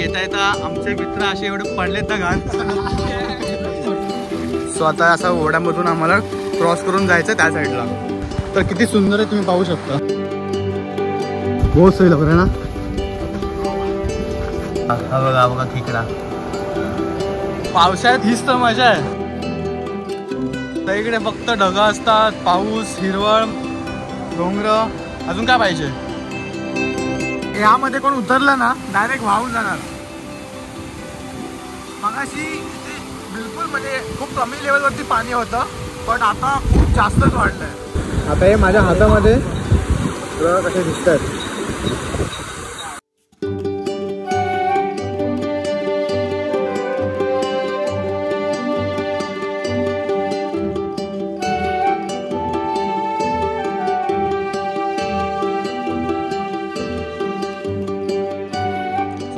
येता येता आमचे मित्र असे एवढे पडलेत ना घाट. सो आता असा ओढ्यामधून आम्हाला क्रॉस करून जायचं त्या साईडला. तर किती सुंदर आहे तुम्ही पाहू शकता. बहुत सही लग रहा है ना. हा बघा बघा खेकडा. पावसाळ्यात हीच तर मजा आहे. तर इकडे फक्त ढगा असतात, पाऊस, हिरवळ, डोंगर, अजून काय पाहिजे. यामध्ये कोण उतरलं ना डायरेक्ट वाहून जाणार. मगाशी बिलकुल म्हणजे खूप कमी लेवलवरती पाणी होतं, पण आता खूप जास्तच वाढलंय. आता हे माझ्या हातामध्ये कसे दिसत आहेत.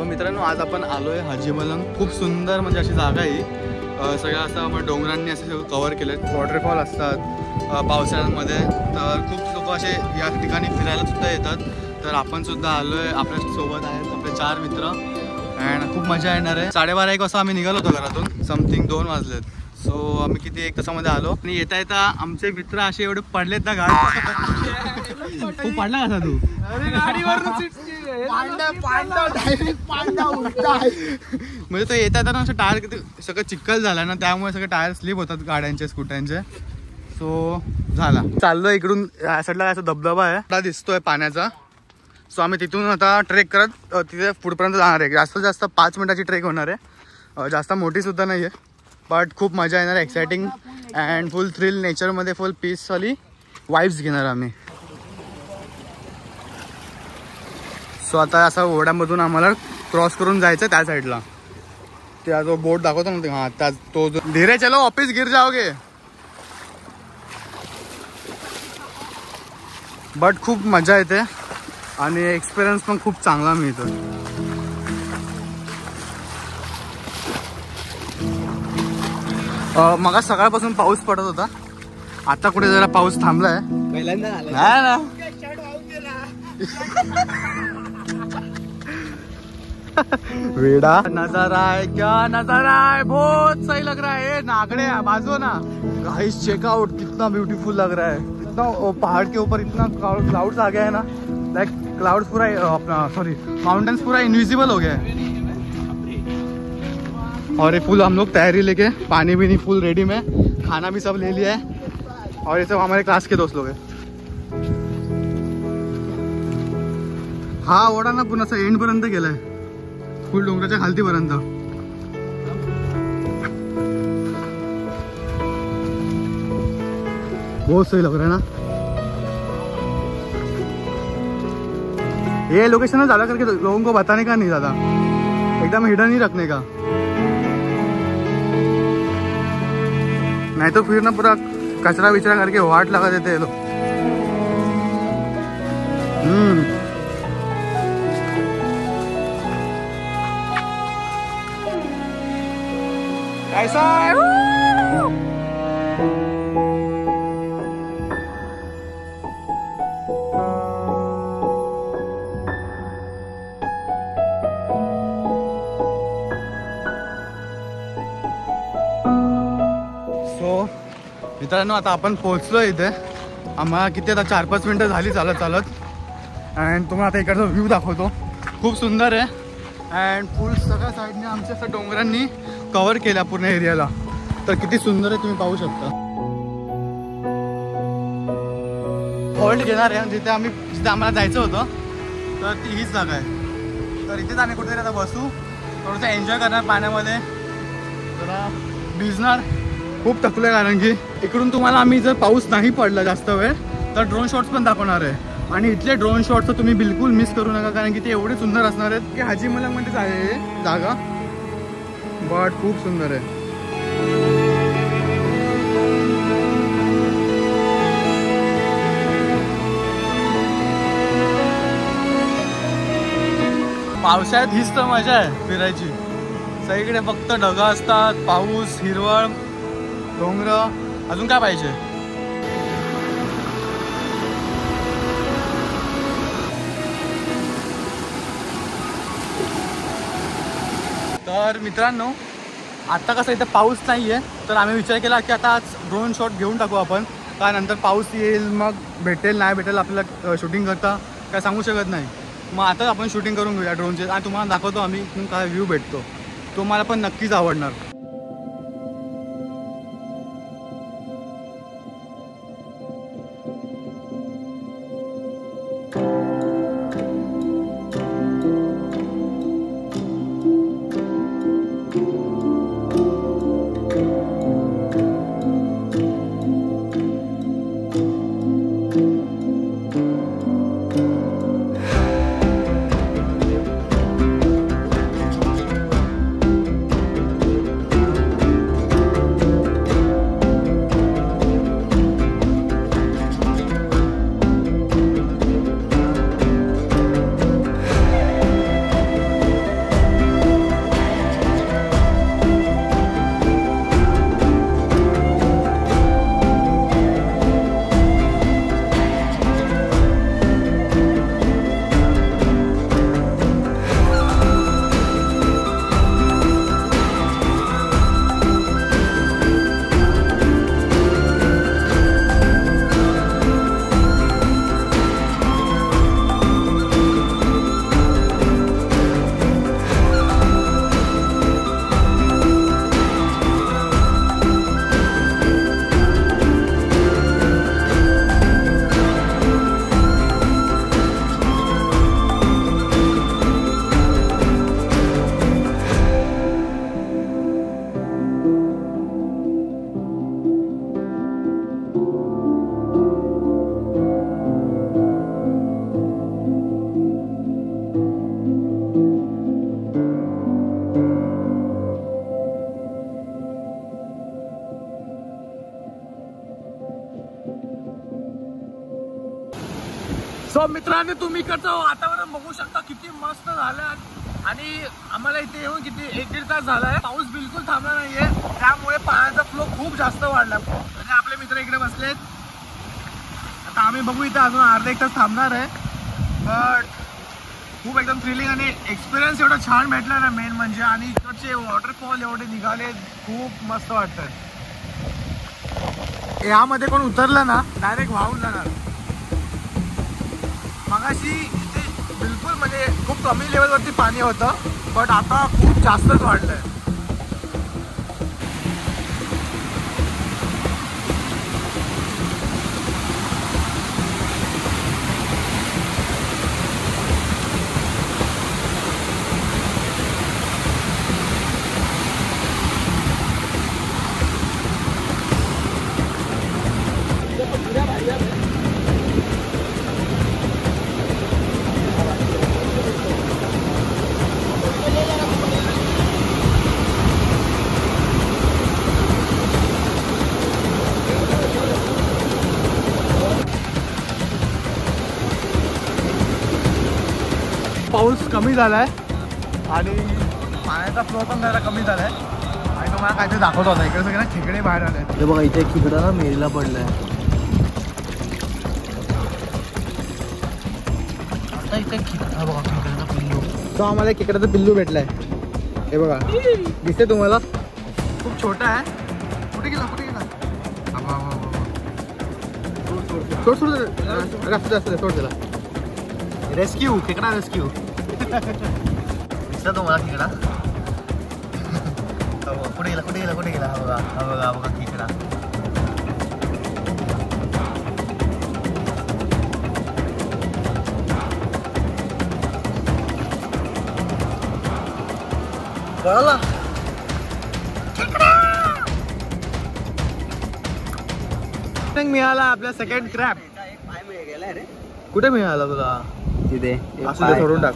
मित्रांनो आज आपण आलोय हाजीमलंग. खूप सुंदर म्हणजे अशी जागा आहे. सगळं असं आपण डोंगरांनी असे सगळं कव्हर केलं. वॉटरफॉल असतात पावसाळ्यामध्ये, तर खूप लोक असे या ठिकाणी फिरायला सुद्धा येतात. तर आपण सुद्धा आलोय. आपल्या सोबत आहेत आपले 4 मित्र अँड खूप मजा येणार आहे. 12:30-1 वाजता आम्ही निघालो होतो घरातून. समथिंग 2 वाजलेत. सो आम्ही किती 1 तासामध्ये आलो. आणि येता येता आमचे मित्र असे एवढे पडलेत ना घाट. तू पडला कसा तू. म्हणजे तो येता येताना असं टायर किती सगळं चिखल झाला ना, त्यामुळे सगळे टायर स्लिप होतात गाड्यांचे स्कूटरचे. सो झाला चाललो इकडून. या साईडला असा धबधबा आहे दिसतोय पाण्याचा. सो आम्ही तिथून आता ट्रेक करत तिथे पुढपर्यंत जाणार आहे. जास्तीत जास्त 5 मिनिटाची ट्रेक होणार आहे. जास्त मोठी सुद्धा नाही आहे, बट खूप मजा येणार आहे. एक्साइटिंग अँड फुल थ्रिल नेचरमध्ये फुल पीसवाली वाईब्स घेणार आम्ही. सो आता असा ओढ्यामधून आम्हाला क्रॉस करून जायचं त्या साईडला. त्या जो बोट दाखवतो ना, हा त्या तो जो धीरे चलो ऑफिस गिर जाओगे. बट खूप मजा येते आणि एक्सपिरियन्स पण खूप चांगला मिळतो. मग सकाळपासून पाऊस पडत होता. आता कुठे जरा पाऊस थांबलाय. पहिल्यांदा ना वेड़ा नजारा है, क्या नजारा है, बहुत सही लग रहा है. नागड़े बाजू ना गाइस, चेकआउट कितना ब्यूटीफुल लग रहा है. इतना पहाड़ के ऊपर इतना क्लाउड्स आ गया है ना, लाइक क्लाउड्स पूरा अपना सॉरी माउंटेन्स पूरा इनविजिबल हो गया है. और ये फुल हम लोग तैयारी लेके, पानी भी नहीं फुल रेडी में, खाना भी सब ले लिया है. और ये सब हमारे क्लास के दोस्त लोग हैं. हा ओढा ना पुन्हा एंड पर्यंत गेलाय, फुल डोंगराच्या खालतीपर्यंत. बहुत सही लग रहा है ना. ये लोकेशन ज्यादा करके लोगों को बताने का नहीं, ज्यादा एकदम हिडन ही रखने का, नहीं तो फिर ना पूरा कचरा विचरा करके वाट लगा देते हैं लोग. ऐसा है. सो मित्रांनो आता आपण पोहोचलो इथे. आम्हाला किती आता 4-5 मिनिटं झाली चालत चालत. अँड तुम्हाला आता इकडचा व्ह्यू दाखवतो. खूप सुंदर आहे. अँड फुल सगळ्या साईडने आमच्या असं डोंगरांनी कव्हर केला पूर्ण एरियाला. तर किती सुंदर आहे तुम्ही पाहू शकता. हॉल्ट घेणार आहे जिथे आम्हाला जायचं होतं, तर ती हीच जागा आहे. तर इथेच आम्ही कुठेतरी आता बसू, थोडंसं एन्जॉय करणार, पाण्यामध्ये जरा भिजणार. खूप थकलो आहे कारण की इकडून तुम्हाला आम्ही जर पाऊस नाही पडला जास्त वेळ तर ड्रोन शॉट्स पण दाखवणार आहे. आणि इथले ड्रोन शॉट्स तुम्ही बिलकुल मिस करू नका, कारण की ते एवढे सुंदर असणार आहेत की हाजीमलंगमध्येच आहे जागा, बट खूप सुंदर आहे. पावसाळ्यात हीच तर मजा आहे फिरायची. सगळीकडे फक्त ढगा असतात, पाऊस, हिरवळ, डोंगर, अजून काय पाहिजे. तर मित्रांनो आता कसं इथं पाऊस नाही आहे, तर आम्ही विचार केला की आता आज ड्रोन शॉट घेऊन टाकू आपण, का नंतर पाऊस येईल मग भेटेल नाही भेटेल आपल्याला शूटिंग करता काय सांगू शकत नाही. मग आता आपण शूटिंग करून घेऊया ड्रोनचे आणि तुम्हाला दाखवतो आम्ही इथून काय व्ह्यू भेटतो. तुम्हाला पण नक्कीच आवडणार. सो मित्रांनो तुम्ही इकडचं वातावरण बघू शकता किती मस्त झालं आणि आम्हाला इथे येऊन किती 1-1.5 तास झालाय. पाऊस बिलकुल थांबला नाहीये, त्यामुळे पाण्याचा फ्लो खूप जास्त वाढला आणि आपले मित्र इकडे बसलेत. आता आम्ही बघू इथे अजून अर्धा 1 तास थांबणार आहे. बट खूप एकदम थ्रिलिंग आणि एक्सपिरियन्स एवढा छान भेटला ना मेन म्हणजे. आणि इकडचे वॉटरफॉल एवढे निघाले खूप मस्त वाटतात. यामध्ये कोण उतरलं ना डायरेक्ट वाहून जाणार. मगाशी इथे बिलकुल म्हणजे खूप कमी लेवलवरती पाणी होतं, बट आता खूप जास्तच वाढलंय. पाऊस कमी झालाय आणि पाण्याचा फ्लो पण जरा कमी झालाय आणि तुम्हाला काहीतरी दाखवत होता. इकडे सगळे ना खेकडे बाहेर आले. हे बघा इथे खेकडा ना मेरीला पडलाय. आता इथे खेकडा बघा, खेकड्याचा पिल्लू. तो आम्हाला खेकड्याचा पिल्लू भेटलाय. हे बघा दिसते तुम्हाला, खूप छोटा आहे. कुठे गेला कुठे गेला? सोड सोड असू दे सोड त्याला. रेस्क्यू, खेकडा रेस्क्यू. दिसला तुम्हाला खेकडा? कुठे गेला कुठे गेला कुठे गेला? हा बघा हा बघा हा बघा खेकडा. कळाला मिळाला आपल्या सेकंड क्रॅप. कुठे मिळाला तुला? तिथे असं ते सोडून टाक.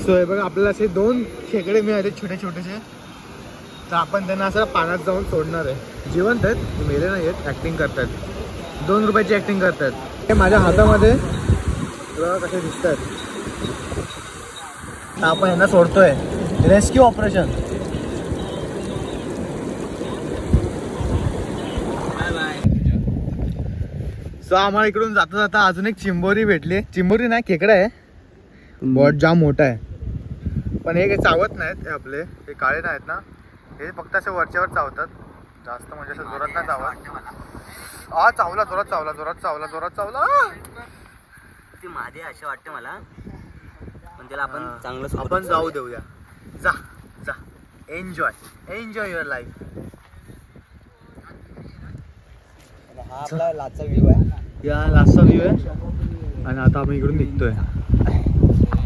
सो हे बघा आपल्याला असे 2 खेकडे मिळाले छोटे छोटेसे. तर आपण त्यांना असं पाण्यात जाऊन सोडणार आहे. जिवंत आहेत, मेले नाही आहेत, ॲक्टिंग करतात. 2 रुपयाची ॲक्टिंग करतात. हे माझ्या हातामध्ये बघा कसे दिसत आहेत. आपण यांना सोडतोय. Rescue operation. सो आम्हाला इकडून जाता जाता अजून एक चिंबोरी भेटली. चिंबोरी नाही खेकडा आहे, बहुत जाम मोठा आहे. पण हे चावत नाहीत हे आपले, हे काळे नाहीत ना, हे फक्त असे वरच्यावर चावतात, जास्त म्हणजे असं जोरात नाही चावत. हा चावला, जोरात चावला, जोरात चावला, जोरात चावला. ती माझे असे वाटते मला, पण त्याला आपण चांगलं आपण जाऊ देऊया. जा जा, एन्जॉय एन्जॉय युअर लाईफ. हा आपला लाचा व्ह्यू आहे. या लास्टचा व्ह्यू आहे आणि आता आम्ही इकडून निघतोय.